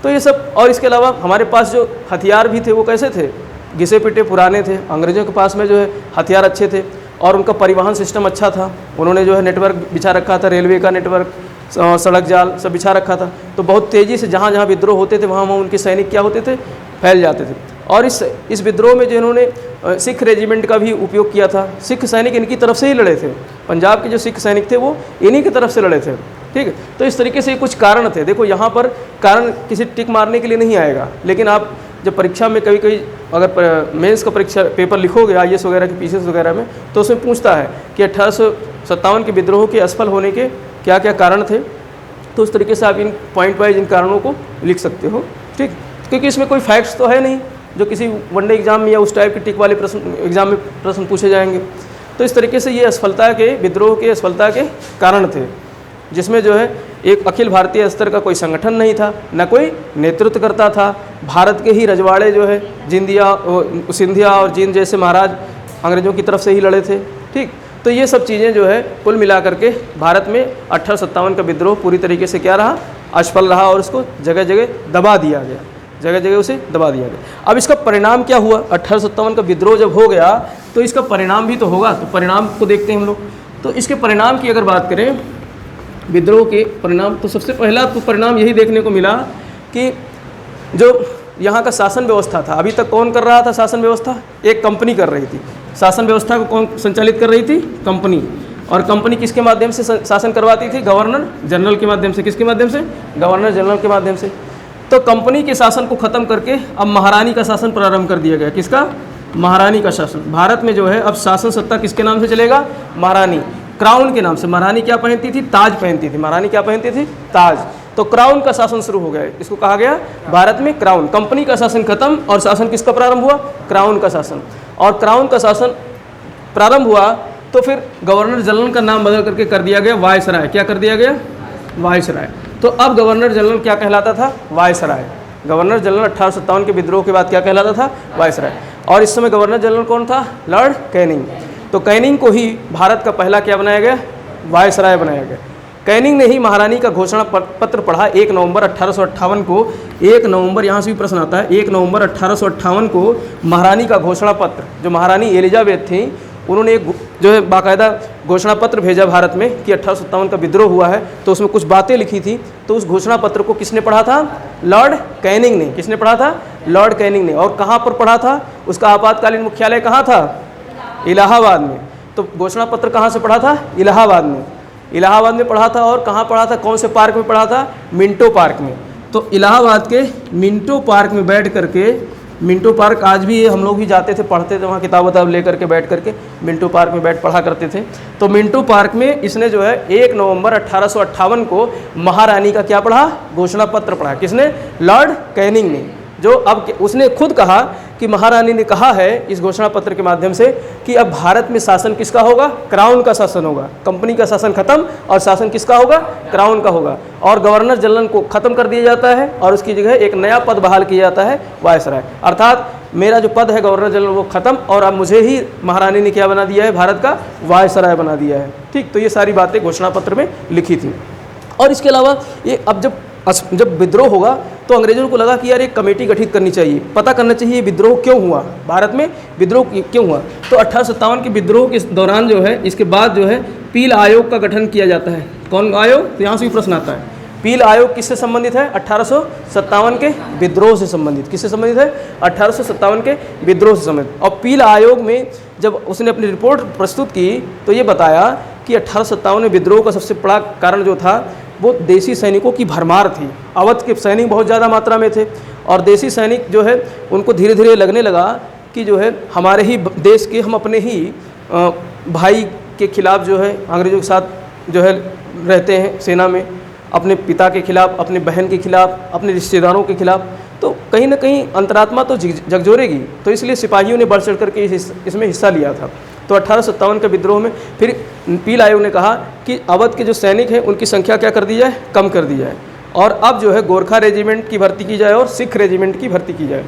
तो ये सब, और इसके अलावा हमारे पास जो हथियार भी थे वो कैसे थे? घिसे पिटे पुराने थे। अंग्रेज़ों के पास में जो है हथियार अच्छे थे और उनका परिवहन सिस्टम अच्छा था। उन्होंने जो है नेटवर्क बिछा रखा था, रेलवे का नेटवर्क, सड़क जाल सब बिछा रखा था। तो बहुत तेज़ी से जहाँ जहाँ विद्रोह होते थे वहाँ उनके सैनिक क्या होते थे? फैल जाते थे। और इस विद्रोह में जो इन्होंने सिख रेजिमेंट का भी उपयोग किया था। सिख सैनिक इनकी तरफ से ही लड़े थे। पंजाब के जो सिख सैनिक थे वो इन्हीं की तरफ से लड़े थे, ठीक है। तो इस तरीके से कुछ कारण थे। देखो यहाँ पर कारण किसी टिक मारने के लिए नहीं आएगा, लेकिन आप जब परीक्षा में कभी कभी अगर मेंस का परीक्षा पेपर लिखोगे IAS वगैरह के पीसीएस वगैरह में, तो उसमें पूछता है कि 1857 के विद्रोह के असफल होने के क्या क्या कारण थे। तो उस तरीके से आप इन पॉइंट वाइज इन कारणों को लिख सकते हो, ठीक। क्योंकि इसमें कोई फैक्ट्स तो है नहीं जो किसी वनडे एग्जाम में या उस टाइप के टिक वाले प्रश्न एग्जाम में प्रश्न पूछे जाएंगे। तो इस तरीके से ये असफलता के, विद्रोह के असफलता के कारण थे, जिसमें जो है एक अखिल भारतीय स्तर का कोई संगठन नहीं था, न कोई नेतृत्व करता था। भारत के ही रजवाड़े जो है सिंधिया और जींद जैसे महाराज अंग्रेज़ों की तरफ से ही लड़े थे, ठीक। तो ये सब चीज़ें जो है कुल मिला करके भारत में 1857 का विद्रोह पूरी तरीके से क्या रहा? असफल रहा और उसको जगह जगह दबा दिया गया, जगह जगह उसे दबा दिया गया। अब इसका परिणाम क्या हुआ? 1857 का विद्रोह जब हो गया तो इसका परिणाम भी तो होगा। तो परिणाम को देखते हैं हम लोग। तो इसके परिणाम की अगर बात करें, विद्रोह के परिणाम, तो सबसे पहला तो परिणाम यही देखने को मिला कि जो यहाँ का शासन व्यवस्था था, अभी तक कौन कर रहा था शासन व्यवस्था? एक कंपनी कर रही थी। शासन व्यवस्था को कौन संचालित कर रही थी? कंपनी। और कंपनी किसके माध्यम से शासन करवाती थी? गवर्नर जनरल के माध्यम से। किसके माध्यम से? गवर्नर जनरल के माध्यम से। तो कंपनी के शासन को ख़त्म करके अब महारानी का शासन प्रारंभ कर दिया गया। किसका? महारानी का शासन। भारत में जो है अब शासन सत्ता किसके नाम से चलेगा? महारानी, क्राउन के नाम से। महारानी क्या पहनती थी? ताज पहनती थी। महारानी क्या पहनती थी? ताज। तो क्राउन का शासन शुरू हो गया। इसको कहा गया भारत में क्राउन। कंपनी का शासन खत्म और शासन किसका प्रारंभ हुआ? क्राउन का शासन। और क्राउन का शासन प्रारंभ हुआ तो फिर गवर्नर जनरल का नाम बदल करके कर दिया गया वायसराय। क्या कर दिया गया? वायसराय। तो अब गवर्नर जनरल क्या कहलाता था? वायसराय। गवर्नर जनरल 1857 के विद्रोह के बाद क्या कहलाता था? वायसराय। और इस समय गवर्नर जनरल कौन था? Lord Canning. तो कैनिंग को ही भारत का पहला क्या बनाया गया? वायसराय बनाया गया। कैनिंग ने ही महारानी का घोषणा पत्र पढ़ा 1 नवंबर 1858 को। 1 नवंबर, यहाँ से भी प्रश्न आता है, 1 नवंबर 1858 को महारानी का घोषणा पत्र, जो महारानी एलिजाबेथ थी, उन्होंने एक जो है बाकायदा घोषणा पत्र भेजा भारत में कि 1857 का विद्रोह हुआ है। तो उसमें कुछ बातें लिखी थी। तो उस घोषणा पत्र को किसने पढ़ा था? लॉर्ड कैनिंग ने। किसने पढ़ा था? लॉर्ड कैनिंग ने। और कहाँ पर पढ़ा था? उसका आपातकालीन मुख्यालय कहाँ था? इलाहाबाद में। तो घोषणा पत्र कहाँ से पढ़ा था? इलाहाबाद में। इलाहाबाद में पढ़ा था। और कहाँ पढ़ा था? कौन से पार्क में पढ़ा था? मिंटो पार्क में। तो इलाहाबाद के मिंटो पार्क में बैठ करके, मिंटो पार्क आज भी हम लोग भी जाते थे, पढ़ते थे वहाँ, किताब वताब लेकर के बैठ करके मिंटो पार्क में बैठ पढ़ा करते थे। तो मिंटो पार्क में इसने जो है 1 नवंबर 1858 को महारानी का क्या पढ़ा? घोषणा पत्र पढ़ा। किसने? लॉर्ड कैनिंग ने। जो अब उसने खुद कहा कि महारानी ने कहा है इस घोषणा पत्र के माध्यम से कि अब भारत में शासन किसका होगा? क्राउन का शासन होगा। कंपनी का शासन खत्म और शासन किसका होगा? क्राउन का होगा। और गवर्नर जनरल को खत्म कर दिया जाता है और उसकी जगह एक नया पद बहाल किया जाता है, वायसराय। अर्थात मेरा जो पद है गवर्नर जनरल वो ख़त्म, और अब मुझे ही महारानी ने क्या बना दिया है, भारत का वायसराय बना दिया है। ठीक, तो ये सारी बातें घोषणा पत्र में लिखी थी। और इसके अलावा ये अब जब विद्रोह होगा तो अंग्रेजों को लगा कि यार एक कमेटी गठित करनी चाहिए, पता करना चाहिए विद्रोह क्यों हुआ, भारत में विद्रोह क्यों हुआ। तो 1857 के विद्रोह के दौरान जो है, इसके बाद जो है पील आयोग का गठन किया जाता है। कौन आयोग, तो यहाँ से भी प्रश्न आता है। पील आयोग किससे संबंधित है, 1857 के विद्रोह से संबंधित। किससे संबंधित है, 1857 के विद्रोह से संबंधित। और पील आयोग में जब उसने अपनी रिपोर्ट प्रस्तुत की तो ये बताया कि 1857 में विद्रोह का सबसे बड़ा कारण जो था वो देसी सैनिकों की भरमार थी। अवध के सैनिक बहुत ज़्यादा मात्रा में थे, और देसी सैनिक जो है उनको धीरे धीरे लगने लगा कि जो है हमारे ही देश के, हम अपने ही भाई के खिलाफ जो है अंग्रेज़ों के साथ जो है रहते हैं सेना में, अपने पिता के खिलाफ, अपने बहन के खिलाफ, अपने रिश्तेदारों के खिलाफ, तो कहीं ना कहीं अंतरात्मा तो झकझोरेगी। तो इसलिए सिपाहियों ने बढ़ चढ़ करके इसमें हिस्सा लिया था। तो 1857 के विद्रोह में फिर पील आयोग ने कहा कि अवध के जो सैनिक हैं उनकी संख्या क्या कर दी जाए, कम कर दी जाए, और अब जो है गोरखा रेजिमेंट की भर्ती की जाए और सिख रेजिमेंट की भर्ती की जाए।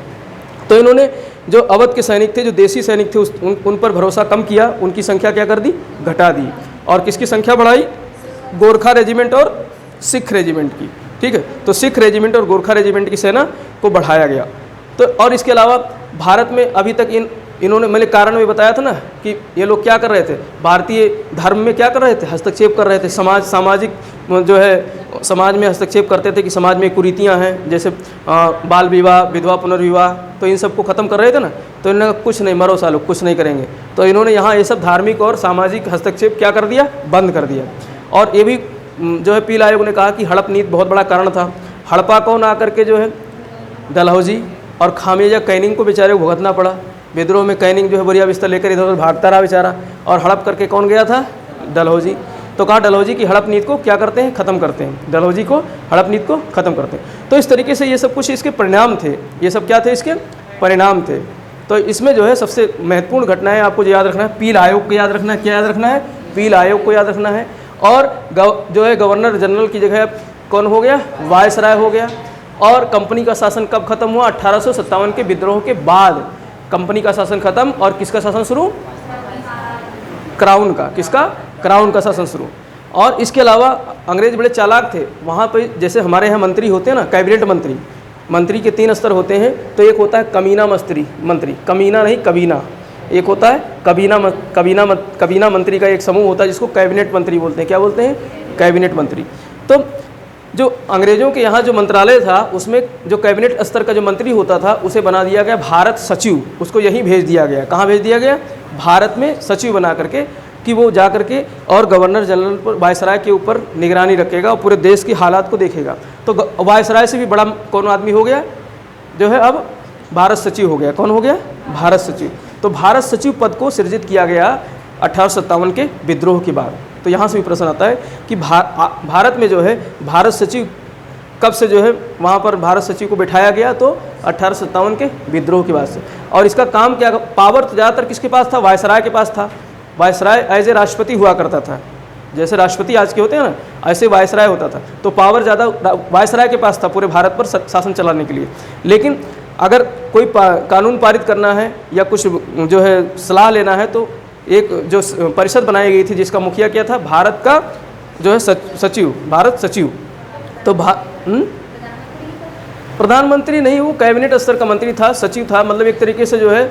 तो इन्होंने जो अवध के सैनिक थे, जो देसी सैनिक थे, उन पर भरोसा कम किया, उनकी संख्या क्या कर दी, घटा दी, और किसकी संख्या बढ़ाई, गोरखा रेजिमेंट और सिख रेजिमेंट की। ठीक है, तो सिख रेजिमेंट और गोरखा रेजिमेंट की सेना को बढ़ाया गया। तो और इसके अलावा भारत में अभी तक इन्होंने, मैंने कारण में बताया था ना कि ये लोग क्या कर रहे थे, भारतीय धर्म में क्या कर रहे थे, हस्तक्षेप कर रहे थे। सामाजिक जो है समाज में हस्तक्षेप करते थे कि समाज में कुरीतियाँ हैं, जैसे बाल विवाह, विधवा पुनर्विवाह, तो इन सब को ख़त्म कर रहे थे ना। तो इन्होंने कुछ नहीं, मरो सालो, कुछ नहीं करेंगे। तो इन्होंने यहाँ ये सब धार्मिक और सामाजिक हस्तक्षेप क्या कर दिया, बंद कर दिया। और ये भी जो है पील आयोग ने कहा कि हड़प नीति बहुत बड़ा कारण था। हड़पा कौन आकर के जो है, डलहौजी और खामियाजा कैनिंग को बेचारे को भुगतना पड़ा। विद्रोह में कैनिंग जो है बोरिया बिस्तर लेकर इधर उधर भागता रहा बेचारा, और हड़प करके कौन गया था, डलहौजी। तो कहा डलहौजी की हड़प नीति को क्या करते हैं, ख़त्म करते हैं, डलहौजी को हड़प नीति को ख़त्म करते हैं। तो इस तरीके से ये सब कुछ इसके परिणाम थे, ये सब क्या थे, इसके परिणाम थे। तो इसमें जो है सबसे महत्वपूर्ण घटना है, आपको याद रखना है, पील आयोग को याद रखना है। क्या याद रखना है, पील आयोग को याद रखना है। और जो है गवर्नर जनरल की जगह कौन हो गया, वायसराय हो गया। और कंपनी का शासन कब खत्म हुआ, 1857 के विद्रोह के बाद कंपनी का शासन खत्म, और किसका शासन शुरू, क्राउन का। किसका, क्राउन का शासन शुरू। और इसके अलावा अंग्रेज बड़े चालाक थे। वहाँ पे जैसे हमारे यहाँ मंत्री होते हैं ना, कैबिनेट मंत्री, मंत्री के 3 स्तर होते हैं। तो एक होता है कमीना मंत्री, कमीना नहीं कबीना, एक होता है कबीना मंत्री का एक समूह होता है जिसको कैबिनेट मंत्री बोलते हैं। क्या बोलते हैं, कैबिनेट मंत्री। तो जो अंग्रेज़ों के यहाँ जो मंत्रालय था उसमें जो कैबिनेट स्तर का जो मंत्री होता था उसे बना दिया गया भारत सचिव। उसको यहीं भेज दिया गया। कहाँ भेज दिया गया, भारत में सचिव बना करके, कि वो जा करके और गवर्नर जनरल पर, वायसराय के ऊपर निगरानी रखेगा और पूरे देश की हालात को देखेगा। तो वायसराय से भी बड़ा कौन आदमी हो गया, जो है अब भारत सचिव हो गया। कौन हो गया, भारत सचिव। तो भारत सचिव पद को सृजित किया गया 1857 के विद्रोह के बाद। तो यहाँ से भी प्रश्न आता है कि भारत में जो है भारत सचिव कब से जो है वहाँ पर भारत सचिव को बिठाया गया, तो 1857 के विद्रोह के बाद से। और इसका काम क्या, पावर तो ज़्यादातर किसके पास था, वायसराय के पास था। वायसराय एज ए राष्ट्रपति हुआ करता था, जैसे राष्ट्रपति आज के होते हैं ना, ऐसे वायसराय होता था। तो पावर ज़्यादा वायसराय के पास था पूरे भारत पर शासन चलाने के लिए। लेकिन अगर कोई कानून पारित करना है या कुछ जो है सलाह लेना है, तो एक जो परिषद बनाई गई थी जिसका मुखिया क्या था, भारत का जो है सचिव, भारत सचिव। तो प्रधानमंत्री नहीं, वो कैबिनेट स्तर का मंत्री था, सचिव था। मतलब एक तरीके से जो है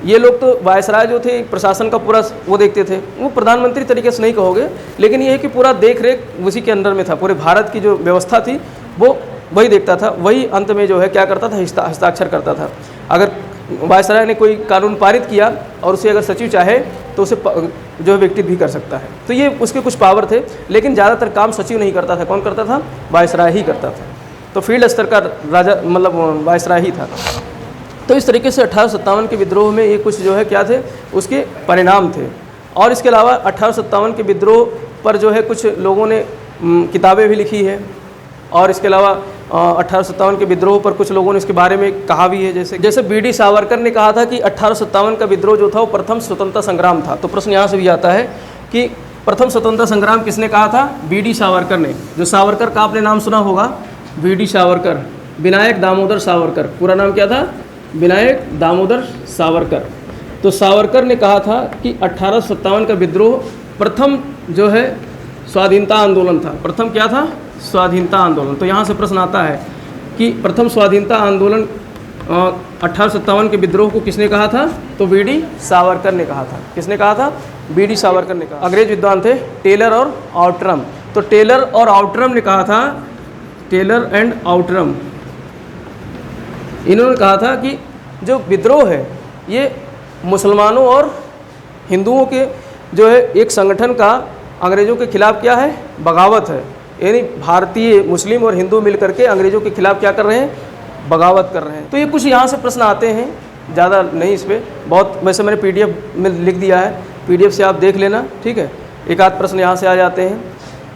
ये लोग तो वायसराय जो थे प्रशासन का पूरा वो देखते थे, वो प्रधानमंत्री तरीके से नहीं कहोगे, लेकिन ये है कि पूरा देख रेख उसी के अंदर में था। पूरे भारत की जो व्यवस्था थी वो वही देखता था, वही अंत में जो है क्या करता था, हस्ताक्षर करता था। अगर वायसराय ने कोई कानून पारित किया और उसे अगर सचिव चाहे तो उसे जो है व्यक्ति भी कर सकता है। तो ये उसके कुछ पावर थे, लेकिन ज़्यादातर काम सचिव नहीं करता था। कौन करता था, वायसराय ही करता था। तो फील्ड स्तर का राजा मतलब वायसराय ही था। तो इस तरीके से 1857 के विद्रोह में ये कुछ जो है क्या थे, उसके परिणाम थे। और इसके अलावा 1857 के विद्रोह पर जो है कुछ लोगों ने किताबें भी लिखी है। और इसके अलावा 1857 के विद्रोह पर कुछ लोगों ने इसके बारे में कहा भी है। जैसे बी.डी. सावरकर ने कहा था कि 1857 का विद्रोह जो था वो प्रथम स्वतंत्रता संग्राम था। तो प्रश्न यहाँ से भी आता है कि प्रथम स्वतंत्रता संग्राम किसने कहा था, बी.डी. सावरकर ने। जो सावरकर का आपने नाम सुना होगा, बी.डी. सावरकर, विनायक दामोदर सावरकर। पूरा नाम क्या था, विनायक दामोदर सावरकर। तो सावरकर ने कहा था कि 1857 का विद्रोह प्रथम जो है स्वाधीनता आंदोलन था। प्रथम क्या था? स्वाधीनता आंदोलन। तो यहाँ से प्रश्न आता है कि प्रथम स्वाधीनता आंदोलन 1857 के विद्रोह को किसने कहा था? तो वीडी सावरकर ने कहा था। किसने कहा था? वीडी सावरकर ने कहा। अंग्रेज विद्वान थे टेलर और आउटरम। तो टेलर और आउटरम ने कहा था, टेलर एंड आउटरम, इन्होंने कहा था कि जो विद्रोह है ये मुसलमानों और हिंदुओं के जो है एक संगठन का अंग्रेज़ों के खिलाफ क्या है? बगावत है। यानी भारतीय मुस्लिम और हिंदू मिल करके अंग्रेज़ों के खिलाफ क्या कर रहे हैं? बगावत कर रहे हैं। तो ये कुछ यहाँ से प्रश्न आते हैं, ज़्यादा नहीं इस पर, बहुत वैसे मैंने PDF में लिख दिया है, PDF से आप देख लेना, ठीक है। एक आध प्रश्न यहाँ से आ जाते हैं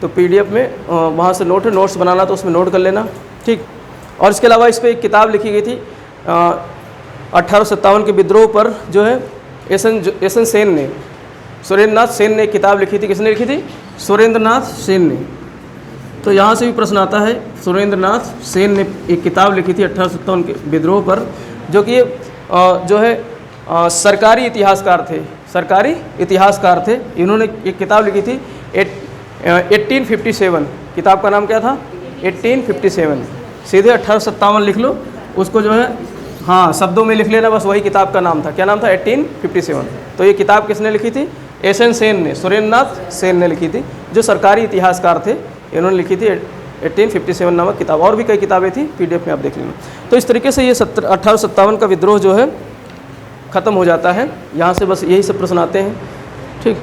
तो PDF में वहाँ से नोट्स बनाना तो उसमें नोट कर लेना, ठीक। और इसके अलावा इस पर एक किताब लिखी गई थी 1857 के विद्रोह पर जो है एस.एन. सेन ने, सुरेंद्रनाथ सेन ने एक किताब लिखी थी। किसने लिखी थी? सुरेंद्रनाथ सेन ने। तो यहाँ से भी प्रश्न आता है, सुरेंद्रनाथ सेन ने एक किताब लिखी थी 1857 के विद्रोह पर, जो कि जो है सरकारी इतिहासकार थे, सरकारी इतिहासकार थे। इन्होंने एक किताब लिखी थी 1857। किताब का नाम क्या था? 1857। सीधे 1857 लिख लो, उसको जो है हाँ शब्दों में लिख लेना, बस वही किताब का नाम था। क्या नाम था? 1857। तो ये किताब किसने लिखी थी? एस.एन. सेन ने, सुरेंद्रनाथ सेन ने लिखी थी, जो सरकारी इतिहासकार थे। इन्होंने लिखी थी 1857 नामक किताब। और भी कई किताबें थी, PDF में आप देख लेना। तो इस तरीके से ये 1857 का विद्रोह जो है ख़त्म हो जाता है। यहाँ से बस यही सब प्रश्न आते हैं, ठीक।